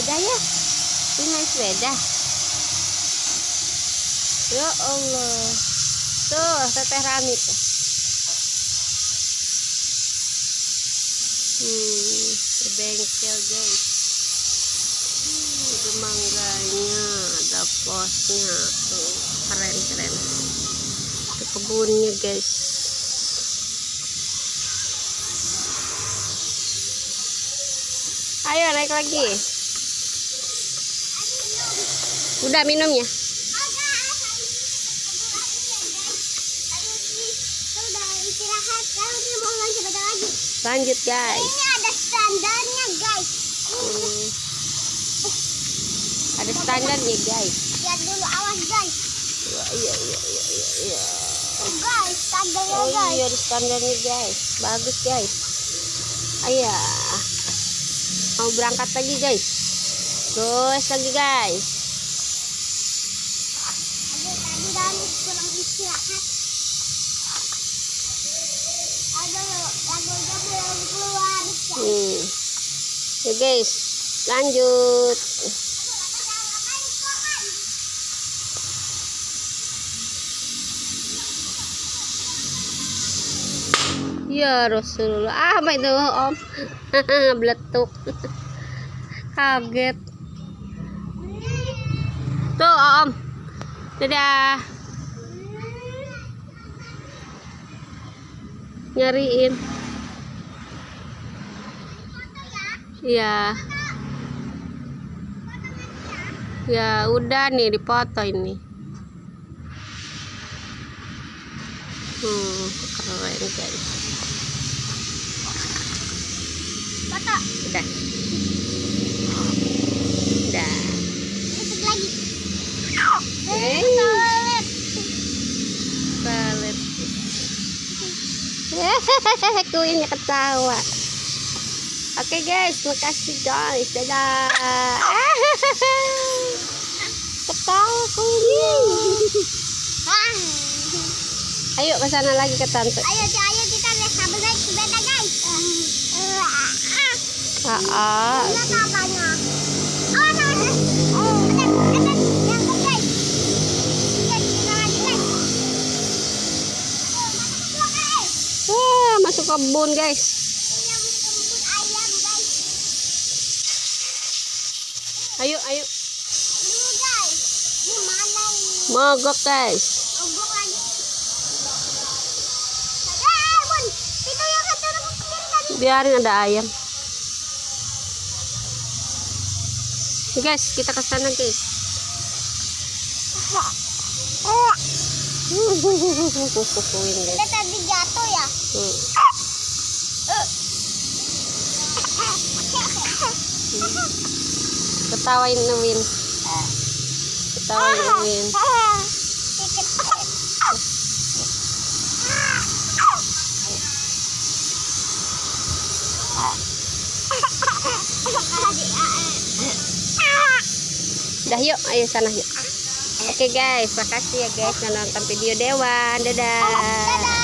sepeda ya. Ini main sepeda. Ya Allah. Tuh, Teteh Rani tuh. Di bengkel guys. Itu mangganya, ada posnya tuh, keren. Itu kebunnya guys. Ayo naik lagi. Udah minumnya. Lanjut guys. Ini ada standarnya guys. Ada standarnya guys. Lihat dulu, awas guys. Iya. Guys, standarnya Oh guys. iya, ada standarnya guys. Bagus guys. Ayah. Mau berangkat lagi guys. Terus lagi guys. Tadi Dani kurang istirahat. Lagunya belum keluar. Ya guys, lanjut. Ya Rasulullah, apa itu om? Beletuk. Kaget. Tuh om. Dadah. Nyariin. Iya. Ya udah nih dipoto ini. Keren guys. Foto. Udah. Masuk lagi. Balet. Kuenya ketawa. Oke guys, makasih guys. Dadah. Ketawa kuenya. Ayo ke sana lagi ke tante. Ayo kita lihat kabel guys, sepeda guys. Lihat apanya? Yang guys. Wah, masuk kebun guys. Ayo. Dulu guys. Gimana ini? Mogok guys. Ogok lagi. Bun, itu yang kata aku sendiri tadi. Biarin ada ayam. Nih guys, kita ke sana guys. Kukuin guys. Dia tadi jatuh ya. Ketawain Win. Udah yuk, ayo sana yuk. Oke guys, makasih ya guys udah nonton video Dewan. Dadah.